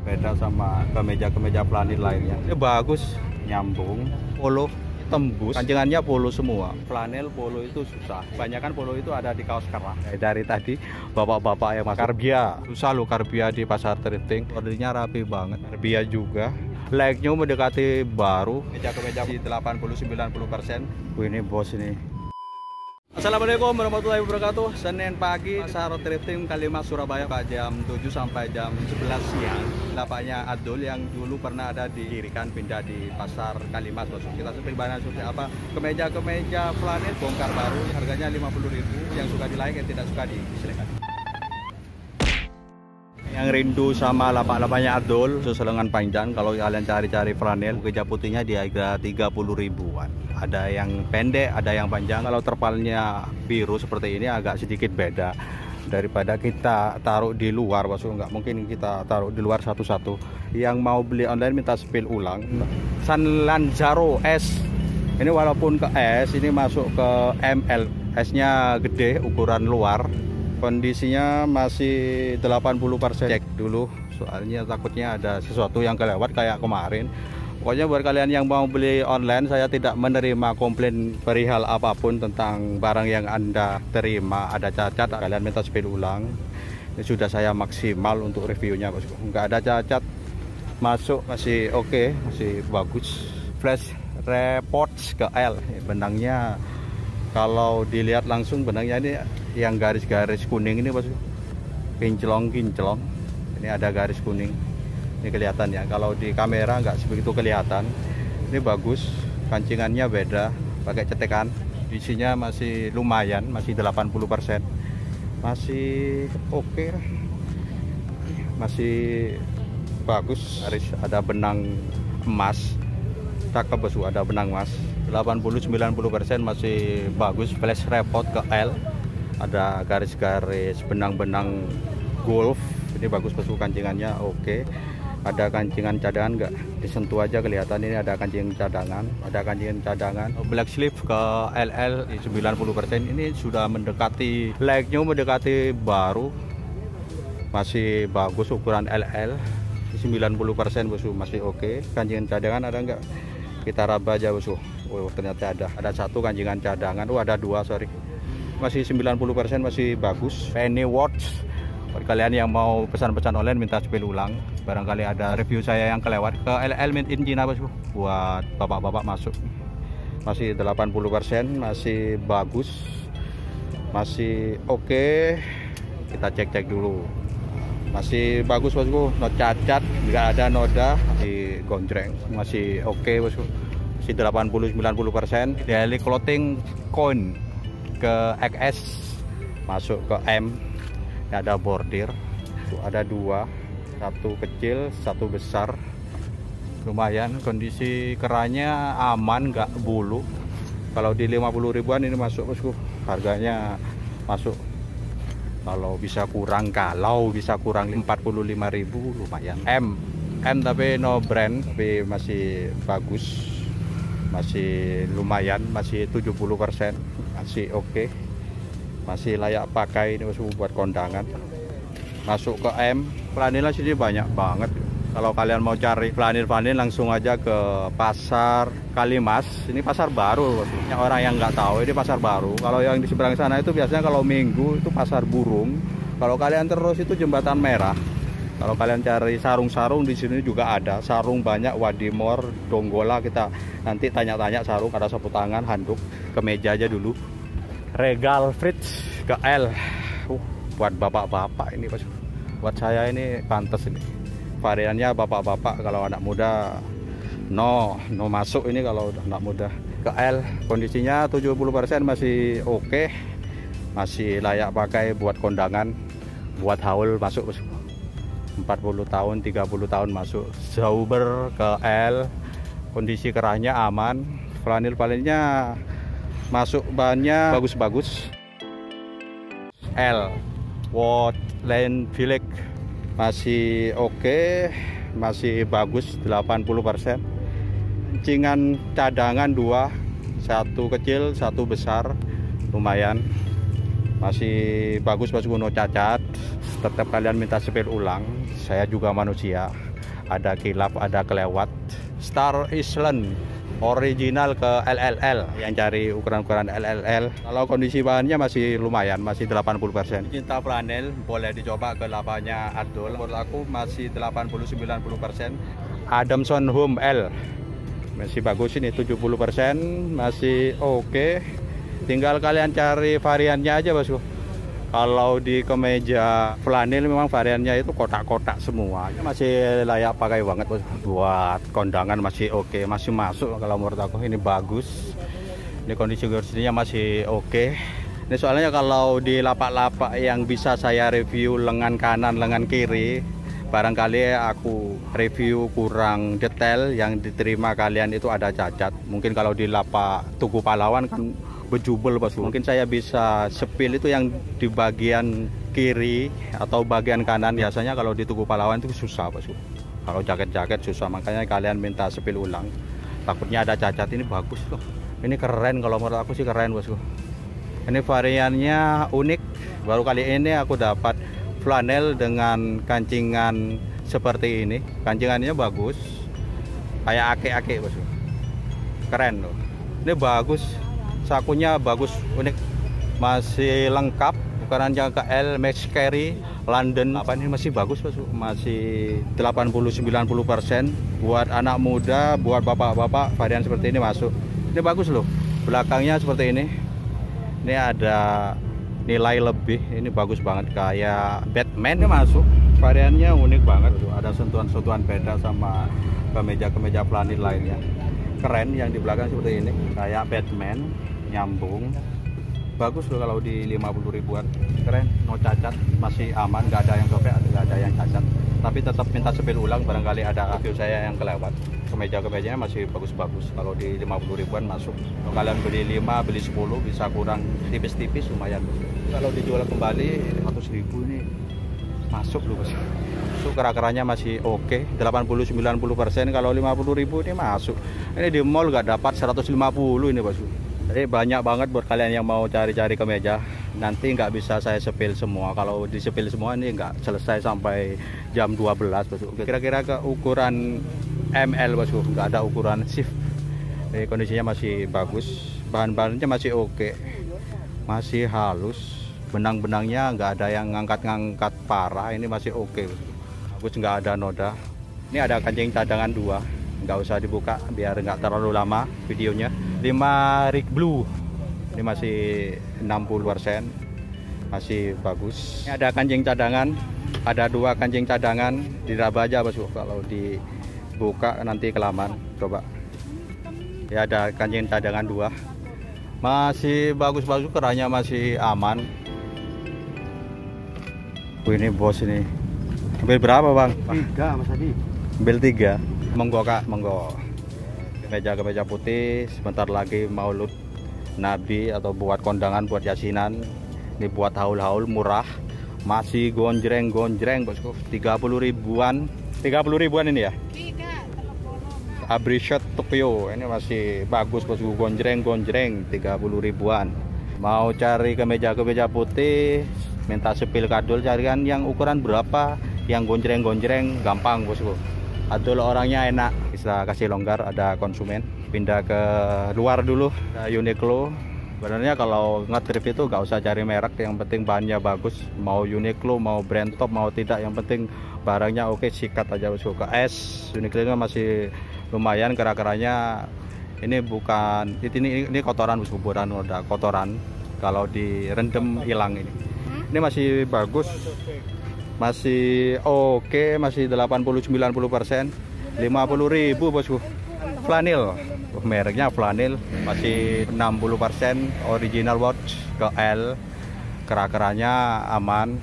beda sama kemeja-kemeja flanel lainnya. Ini bagus, nyambung, polo tembus, kancingannya polo semua. Flanel polo itu susah, kebanyakan polo itu ada di kaos kerah. Dari tadi bapak-bapak yang masuk Carbia, susah loh Carbia di pasar thrifting, ordernya rapi banget. Carbia juga, like-nya mendekati baru, kemeja-kemeja di 80-90%. Ini bos ini. Assalamualaikum warahmatullahi wabarakatuh. Senin pagi pasar thrifting Kalimas Surabaya jam 7 sampai jam 11 siang. Lapaknya Adul yang dulu pernah ada di Irikan pindah di pasar Kalimas. Kita seperti seperti apa? Kemeja-kemeja flanel bongkar baru, harganya 50.000. Yang suka di like, yang tidak suka disilakan. Yang rindu sama lapak-lapaknya Adul, selengan panjang. Kalau kalian cari-cari flanel, kemeja putihnya di harga 30.000-an. Ada yang pendek, ada yang panjang. Kalau terpalnya biru seperti ini agak sedikit beda daripada kita taruh di luar, nggak mungkin kita taruh di luar satu-satu. Yang mau beli online minta spill ulang. San Lanzaro S. Ini walaupun ke S, ini masuk ke ML. S-nya gede, ukuran luar. Kondisinya masih 80%. Cek dulu, soalnya takutnya ada sesuatu yang kelewat kayak kemarin. Pokoknya buat kalian yang mau beli online, saya tidak menerima komplain perihal apapun tentang barang yang Anda terima. Ada cacat, kalian minta spill ulang. Ini sudah saya maksimal untuk reviewnya, bosku. Nggak ada cacat, masuk masih oke, masih bagus. Flash reports ke L, benangnya kalau dilihat langsung benangnya ini yang garis-garis kuning ini, bosku. Kinclong-kinclong. Ini ada garis kuning. Ini kelihatan ya, kalau di kamera nggak sebegitu kelihatan. Ini bagus, kancingannya beda, pakai cetekan. Isinya masih lumayan, masih 80%. Masih oke, masih bagus. Ada benang emas, cakep bosku, ada benang emas. 80-90% masih bagus. Flash report ke L, ada garis-garis benang-benang golf. Ini bagus bosku, kancingannya oke. Ada kancingan cadangan nggak? Disentuh aja kelihatan ini ada kancingan cadangan. Ada kancingan cadangan. Black sleeve ke LL 90%. Ini sudah mendekati, like-nya mendekati baru. Masih bagus ukuran LL 90% bosku, masih oke. Kancingan cadangan ada nggak? Kita raba aja bosku. Oh, ternyata ada. Ada satu kancingan cadangan. Oh, ada dua, sorry. Masih 90%, masih bagus. Penny watch. Buat kalian yang mau pesan-pesan online minta spill ulang, barangkali ada review saya yang kelewat. Ke LL made in China bosku, buat bapak-bapak masuk. Masih 80%, masih bagus, masih oke. Kita cek-cek dulu. Masih bagus bosku, no cacat, nggak ada noda, di gonjreng, masih oke bosku. Masih 80-90%. Daily clothing coin ke XS, masuk ke M. Ada bordir, ada dua, satu kecil, satu besar. Lumayan, kondisi kerahnya aman, nggak bulu. Kalau di 50.000-an ini masuk bosku, harganya masuk. Kalau bisa kurang 45.000 lumayan. M tapi no brand, tapi masih bagus, masih lumayan, masih 70%, masih oke. Masih layak pakai ini buat kondangan. Masuk ke M. Flanelnya sini banyak banget. Kalau kalian mau cari flanel langsung aja ke pasar Kalimas. Ini pasar baru. Orang yang nggak tahu ini pasar baru. Kalau yang di seberang sana itu biasanya kalau minggu itu pasar burung. Kalau kalian terus itu Jembatan Merah. Kalau kalian cari sarung-sarung di sini juga ada. Sarung banyak, Wadimor, Donggola. Kita nanti tanya-tanya sarung, ada sapu tangan, handuk. Kemeja aja dulu. Regal Fritz ke L. Buat bapak-bapak ini, buat saya ini pantas ini. Variannya bapak-bapak, kalau anak muda no masuk ini kalau anak muda. Ke L, kondisinya 70% masih oke. Masih layak pakai buat kondangan, buat haul masuk 40 tahun, 30 tahun masuk. Zauber ke L, kondisi kerahnya aman. Flanelnya masuk, bahannya bagus-bagus. L Woodland Village masih oke, masih bagus 80%. Kancingan cadangan dua, satu kecil, satu besar, lumayan. masih bagus bosku, no cacat. Tetap kalian minta sepil ulang, saya juga manusia, ada kilap, ada kelewat. Star Island original ke LLL, yang cari ukuran-ukuran LLL. Kalau kondisi bahannya masih lumayan, masih 80%. Cinta flanel boleh dicoba ke lapanya Adul, menurut aku masih 80-90%. Adamson Home L masih bagus, ini 70%, masih oke. Tinggal kalian cari variannya aja bosku. Kalau di kemeja flanel memang variannya itu kotak-kotak semua. Masih layak pakai banget bos. Buat kondangan masih oke, masih masuk kalau menurut aku. Ini bagus. Ini kondisi kursinya masih oke. Ini soalnya kalau di lapak-lapak yang bisa saya review lengan kanan, lengan kiri, barangkali aku review kurang detail, yang diterima kalian itu ada cacat. Mungkin kalau di lapak Tugu Pahlawan kan bejubel bosku. Mungkin saya bisa sepil itu yang di bagian kiri atau bagian kanan. Biasanya kalau di Tugu Pahlawan itu susah bosku. Kalau jaket-jaket susah, makanya kalian minta sepil ulang. Takutnya ada cacat. Ini bagus loh. Ini keren, kalau menurut aku sih keren bosku. Ini variannya unik. Baru kali ini aku dapat flanel dengan kancingan seperti ini. Kancingannya bagus. Kayak ake-ake bosku. Keren loh. Ini bagus. Sakunya bagus, unik, masih lengkap, ukurannya ke L, max carry, London. Apa ini masih bagus bosku, masih 80-90%. Buat anak muda, buat bapak-bapak, varian seperti ini masuk. Ini bagus loh, belakangnya seperti ini. Ini ada nilai lebih, ini bagus banget, kayak Batman. Ini masuk, variannya unik banget. Ada sentuhan-sentuhan beda sama kemeja-kemeja flanel lainnya. Keren, yang di belakang seperti ini, kayak Batman, nyambung. Bagus loh kalau di 50 ribuan. Keren, no cacat, masih aman, nggak ada yang sobek, nggak ada yang cacat. Tapi tetap minta sepil ulang, barangkali ada review saya yang kelewat. Kemeja-kemejanya masih bagus-bagus. Kalau di 50 ribuan masuk. Kalau kalian beli 5, beli 10, bisa kurang tipis-tipis, lumayan. Kalau dijual kembali 100 ribu ini masuk loh bos. Kera-keranya masih oke, 80-90%. Kalau 50 ribu ini masuk. Ini di mall nggak dapat 150 ini bosku. Jadi banyak banget buat kalian yang mau cari-cari kemeja. Nanti nggak bisa saya sepil semua. Kalau disepil semua ini nggak selesai sampai jam 12 bosku. Kira-kira ke ukuran ML bosku, nggak ada ukuran shift. Jadi kondisinya masih bagus, bahan-bahannya masih oke, masih halus. Benang-benangnya nggak ada yang ngangkat-ngangkat parah. Ini masih oke bosku. Bagus, nggak ada noda. Ini ada kancing cadangan 2, nggak usah dibuka biar nggak terlalu lama videonya. 5 Rig Blue, ini masih 60%, masih bagus. Ini ada kancing cadangan, ada 2 kancing cadangan, diraba aja bosku. Kalau dibuka nanti kelamaan. Coba ya, ada kancing cadangan 2, masih bagus-bagus, kerannya masih aman. Ini bos, ini ambil berapa bang? 3 Mas Adi. Ambil 3. Monggo kak, monggo. Kemeja putih, sebentar lagi Maulud Nabi atau buat kondangan, buat yasinan. Ini buat haul-haul murah, masih gonjreng bosku. 30 ribuan. 30 ribuan ini ya. Abrishet Tokyo, ini masih bagus bosku, gonjreng 30 ribuan. Mau cari kemeja putih, minta sepil kadul, carikan yang ukuran berapa, yang gonjreng gampang bosku. Adul orangnya enak, bisa kasih longgar, ada konsumen. Pindah ke luar dulu, ada Uniqlo. Sebenarnya kalau nge-trip itu nggak usah cari merek, yang penting bahannya bagus. Mau Uniqlo, mau brand top, mau tidak, yang penting barangnya oke, sikat aja bosku. Ke S, Uniqlo masih lumayan, kera-keranya ini bukan, ini kotoran bosku, bukan udah kotoran. Kalau direndam hilang ini. Ini masih bagus, masih oke, masih 80-90%. 50 ribu bosku. Flanel, mereknya flanel, masih 60%. Original watch ke L, kera-keranya aman,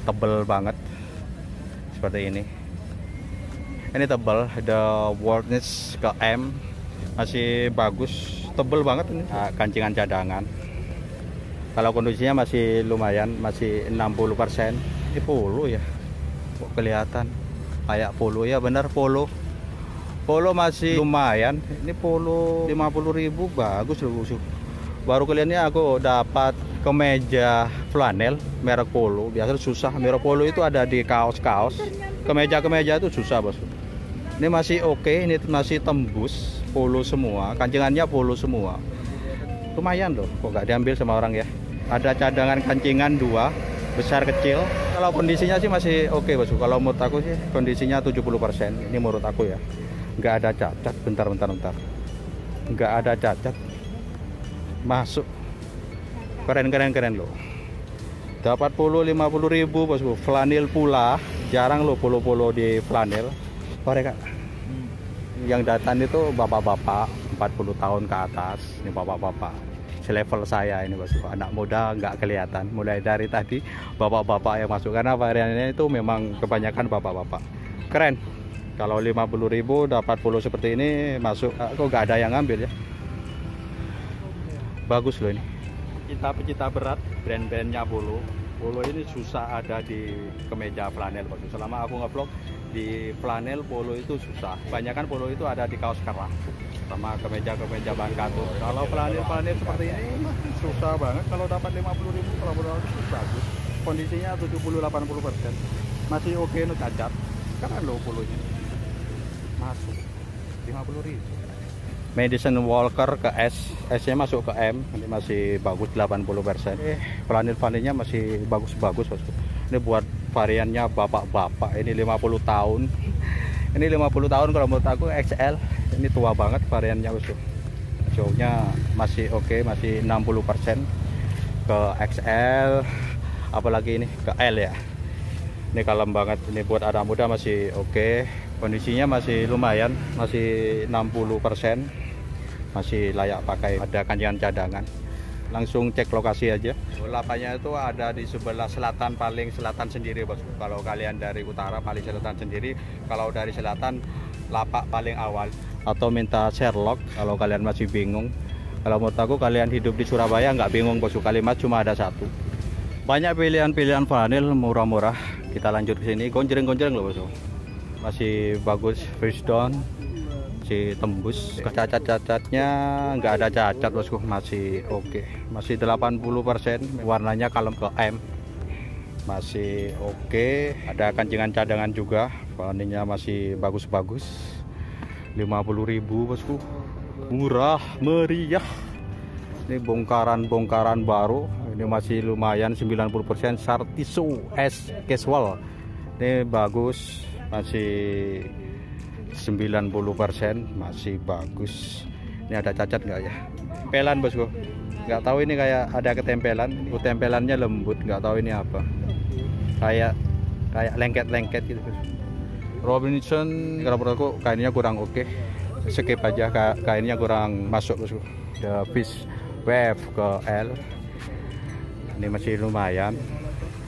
tebel banget seperti ini. Ini tebel, ada Worldness ke M, masih bagus, tebel banget ini. Nah, kancingan cadangan. Kalau kondisinya masih lumayan, masih 60%. Ini polo ya, kok kelihatan kayak polo ya, bener polo. Polo masih lumayan. Ini polo 50 ribu, bagus loh bosku. Baru kaliannya aku dapat kemeja flanel merek Polo. Biasanya susah, merek Polo itu ada di kaos-kaos. Kemeja-kemeja itu susah bosku. Ini masih oke, ini masih tembus Polo semua, kancingannya Polo semua. Lumayan loh, kok nggak diambil sama orang ya. Ada cadangan kancingan 2, besar kecil. Kalau kondisinya sih masih oke bosku. Kalau menurut aku sih kondisinya 70%. Ini menurut aku ya. Nggak ada cacat. Bentar. Nggak ada cacat. Masuk. Keren loh. Dapat polo 50.000 bosku. Flanel pula. Jarang loh polo-polo di flanel. Kak. Yang datang itu bapak-bapak 40 tahun ke atas. Ini bapak-bapak selevel saya ini bosku. Anak muda nggak kelihatan. Mulai dari tadi bapak-bapak yang masuk, karena variannya itu memang kebanyakan bapak-bapak. Keren. Kalau 50.000 dapat polo seperti ini masuk. Kok nggak ada yang ngambil ya? Bagus loh ini. Pecinta berat, brand-brandnya Polo. Polo ini susah ada di kemeja flanel bosku. Selama aku nge-vlog di flanel Polo itu susah. Kebanyakan Polo itu ada di kaos kerah sama kemeja-kemeja bahan katun. Kalau flanel seperti ini susah banget. Kalau dapat 50.000, kalau itu bagus. Kondisinya 70-80%. Masih oke, no cacat. Karena lo polonya masuk 50.000. Madison Walker ke S, S-nya masuk ke M. Ini masih bagus 80%. Flanel-flanelnya masih bagus-bagus bosku. Ini buat variannya bapak-bapak. Ini 50 tahun. Ini 50 tahun kalau menurut aku XL. Ini tua banget variannya bosku. Jauhnya masih oke, masih 60% ke XL. Apalagi ini ke L ya. Ini kalem banget. Ini buat anak muda masih oke. Kondisinya masih lumayan, masih 60%. Masih layak pakai. Ada kancingan cadangan. Langsung cek lokasi aja. Lapaknya itu ada di sebelah selatan, paling selatan sendiri bosku. Kalau kalian dari utara paling selatan sendiri. Kalau dari selatan lapak paling awal. Atau minta Sherlock kalau kalian masih bingung. Kalau menurut aku kalian hidup di Surabaya nggak bingung bosku. Kalimat cuma ada satu. Banyak pilihan-pilihan flanel murah-murah. Kita lanjut ke sini. Gonjreng-gonjreng loh bosku. Masih bagus, fresh down. Masih tembus. Cacat-cacatnya nggak ada cacat bosku, masih oke. Masih 80%. Warnanya kalem ke M. Masih oke. Ada kancingan cadangan juga. Warnanya masih bagus-bagus. 50.000 bosku. Murah meriah. Ini bongkaran baru. Ini masih lumayan 90%. Sartiso S casual. Ini bagus. Masih 90%, masih bagus. Ini ada cacat nggak ya? Tempelan bosku, nggak tahu ini kayak ada ketempelan. Tempelannya lembut, nggak tahu ini apa. Kayak lengket gitu. Robinson kalau menurut aku kainnya kurang oke. Skip aja, kainnya kurang masuk bosku. The Fish Wave ke L. Ini masih lumayan.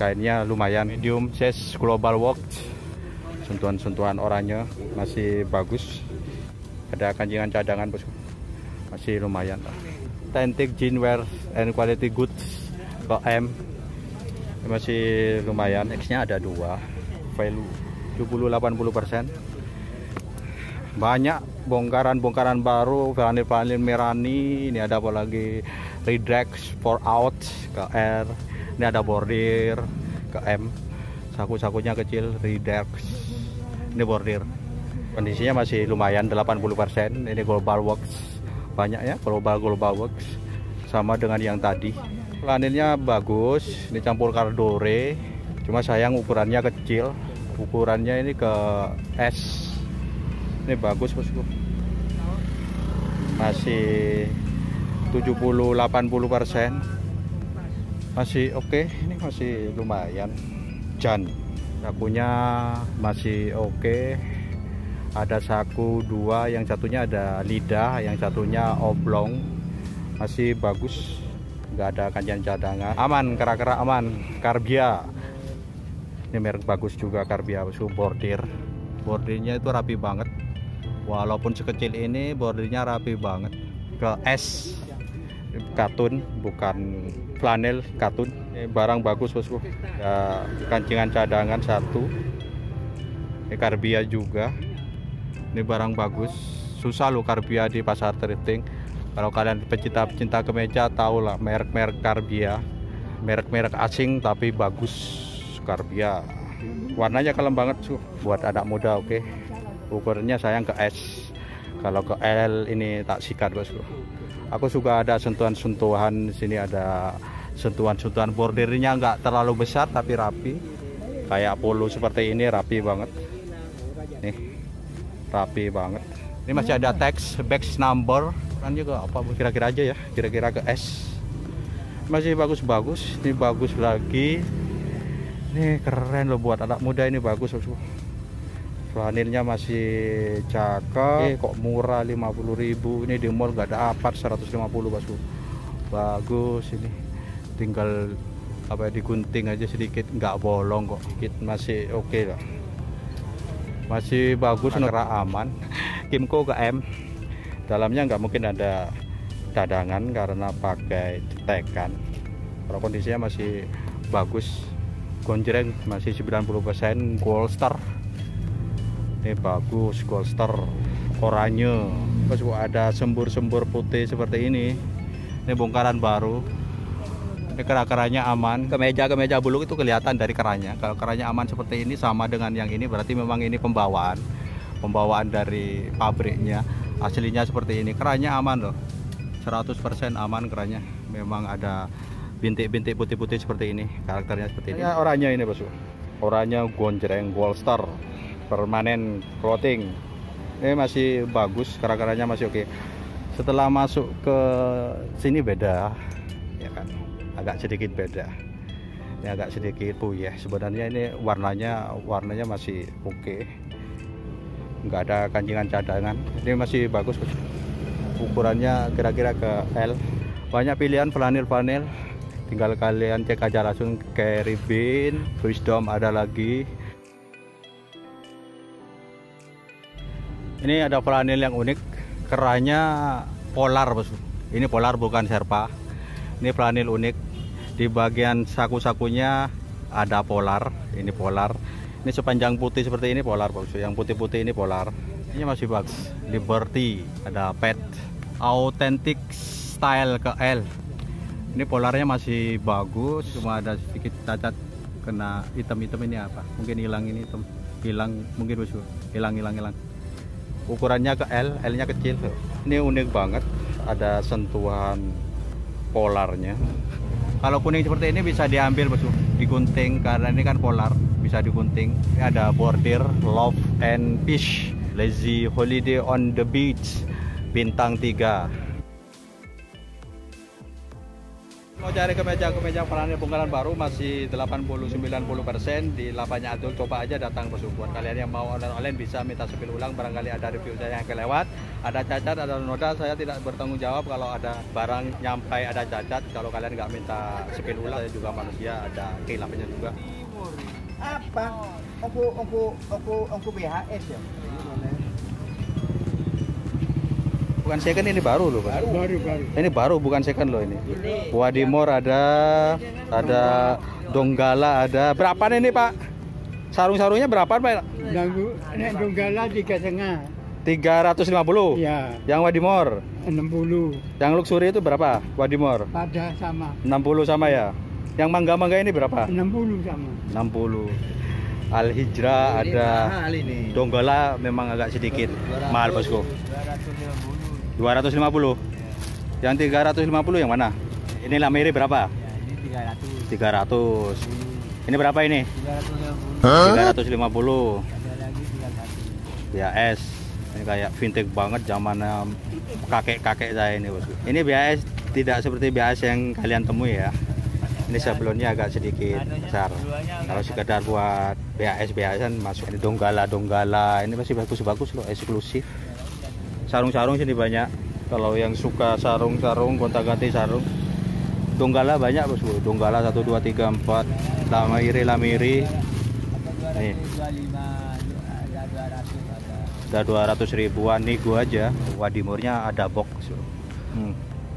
Kainnya lumayan. Medium size global works. Sentuhan-sentuhan oranye masih bagus. Ada kancingan cadangan bosku, masih lumayan. Authentic jeanswear and quality goods ke M. Masih lumayan. X-nya ada 2. Value 70-80%. Banyak bongkaran baru. Flanel Merani. Ini ada apa lagi? Redrex for out ke R. Ini ada bordir ke M. Saku-sakunya kecil, Redrex. Ini bordir. Kondisinya masih lumayan 80%. Ini global works. Banyak ya global works. Sama dengan yang tadi. Flanelnya bagus. Ini campur kardore. Cuma sayang ukurannya kecil. Ukurannya ini ke S. Ini bagus bosku. Masih 70-80%. Masih oke. Ini masih lumayan. Jan. Sakunya masih oke. Ada saku 2, yang satunya ada lidah, yang satunya oblong. Masih bagus. Nggak ada kancingan cadangan. Aman, kera-kera aman. Carbia. Ini merek bagus juga Carbia. Bordirnya itu rapi banget. Walaupun sekecil ini bordirnya rapi banget. Ke S. Katun, bukan flanel, katun. Ini barang bagus bosku. Ya, kancingan cadangan 1. Ini Carbia juga. Ini barang bagus. Susah loh Carbia di pasar thrifting. Kalau kalian pecinta kemeja tahu lah merek-merek Carbia. merek-merek asing tapi bagus. Skarbia warnanya kalem banget buat anak muda. Oke. Ukurannya sayang ke S, kalau ke L ini tak sikat bosku. Aku suka ada sentuhan-sentuhan sini, ada sentuhan-sentuhan bordirnya nggak terlalu besar tapi rapi, kayak polo seperti ini, rapi banget nih, rapi banget. Ini masih ada teks batch number kan juga apa kira-kira aja ya, kira-kira ke S. Masih bagus-bagus, ini bagus lagi. Ini keren loh buat anak muda, ini bagus bosku. Flanelnya masih cakep. Kok murah 50.000. Ini di mall nggak dapat 150 bosku. Bagus ini. Tinggal apa digunting aja sedikit, nggak bolong kok. Masih oke lah. Masih bagus, negara aman. Kimco ke M. Dalamnya nggak mungkin ada cadangan karena pakai cetekan. Kalau kondisinya masih bagus. Gonjreng masih 90%. Golster ini bagus, Golster oranye. Terus ada sembur-sembur putih seperti ini. Ini bongkaran baru. Ini kerannya aman. Kemeja bulu itu kelihatan dari kerannya. Kalau kerannya aman seperti ini sama dengan yang ini, berarti memang ini pembawaan dari pabriknya. Aslinya seperti ini. Kerannya aman loh, 100% aman kerannya. Memang ada bintik-bintik putih-putih seperti ini, karakternya seperti ini. Oranye ini bosku, oranye Gonjreng Golster permanen clothing. Ini masih bagus, karakternya masih oke. Setelah masuk ke sini beda, ya kan, agak sedikit beda. Ini agak sedikit puyeh. Sebenarnya ini warnanya masih oke. Nggak ada kancingan cadangan. Ini masih bagus bosku. Ukurannya kira-kira ke L. Banyak pilihan flanel. Tinggal kalian cek aja langsung ke Ribbon, Wisdom ada lagi. Ini ada flanel yang unik, kerannya polar bosku. Ini polar bukan Sherpa. Ini flanel unik. Di bagian saku-sakunya ada polar. Ini polar. Ini sepanjang putih seperti ini polar bosku. Yang putih-putih ini polar. Ini masih bagus. Liberty, ada pet. Authentic style ke L. Ini polarnya masih bagus, cuma ada sedikit cacat kena hitam-hitam. Ini apa? Mungkin hilang ini hitam. Hilang mungkin bosku. Hilang. Ukurannya ke L, L-nya kecil. Ini unik banget, ada sentuhan polarnya. Kalau kuning seperti ini bisa diambil bosku, digunting karena ini kan polar, bisa digunting. Ini ada bordir Love and Fish, Lazy Holiday on the Beach, bintang 3. Mau cari kemeja flanel bongkaran baru masih 80-90% di Lapaknya Adul. Coba aja datang bosku. Buat kalian yang mau online bisa minta sepil ulang, barangkali ada review saya yang kelewat, ada cacat, ada noda, saya tidak bertanggung jawab kalau ada barang nyampai ada cacat. Kalau kalian nggak minta sepil ulang, saya juga manusia, ada kilapnya juga. Apa? Ongku BHS ya? Bukan second, ini baru loh Pak. Baru. Ini baru, bukan second loh ini. Wadimor ada Donggala ada. Berapa nih Pak? Sarung-sarungnya berapa Pak? Donggala 3,5. 350. Ya. Yang Wadimor 60. Yang luxury itu berapa? Wadimor Pada sama. 60 sama ya. Yang mangga-mangga ini berapa? 60 sama. 60. Al Hijrah ada. Donggala memang agak sedikit mahal bosku. 250. Yang 350 yang mana? Ini Lamiri berapa? Ini 300. 300. Ini berapa ini? 350. 350. Ada lagi 300. BAS. Ini kayak vintage banget zamannya kakek-kakek saya ini bosku. Ini BAS tidak seperti BAS yang kalian temui ya. Ini sebelumnya agak sedikit besar. Kalau sekedar buat BAS-an masuk. Ini Donggala. Ini masih bagus-bagus loh, eksklusif. Sarung-sarung sini banyak. Kalau yang suka sarung-sarung, gonta-ganti sarung, Donggala banyak bosku. Donggala 1, 2, 3, 4. Lamiri. Nih. Ada 200 ribuan nih gua aja. Wadimornya ada box.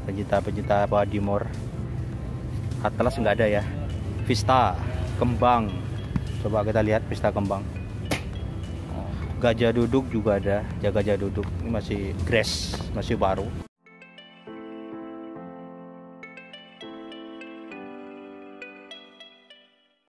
Pencinta Wadimor. Atlas nggak ada ya. Vista, kembang. Coba kita lihat Vista kembang. Gajah duduk juga ada, gajah duduk. Ini masih grass, masih baru.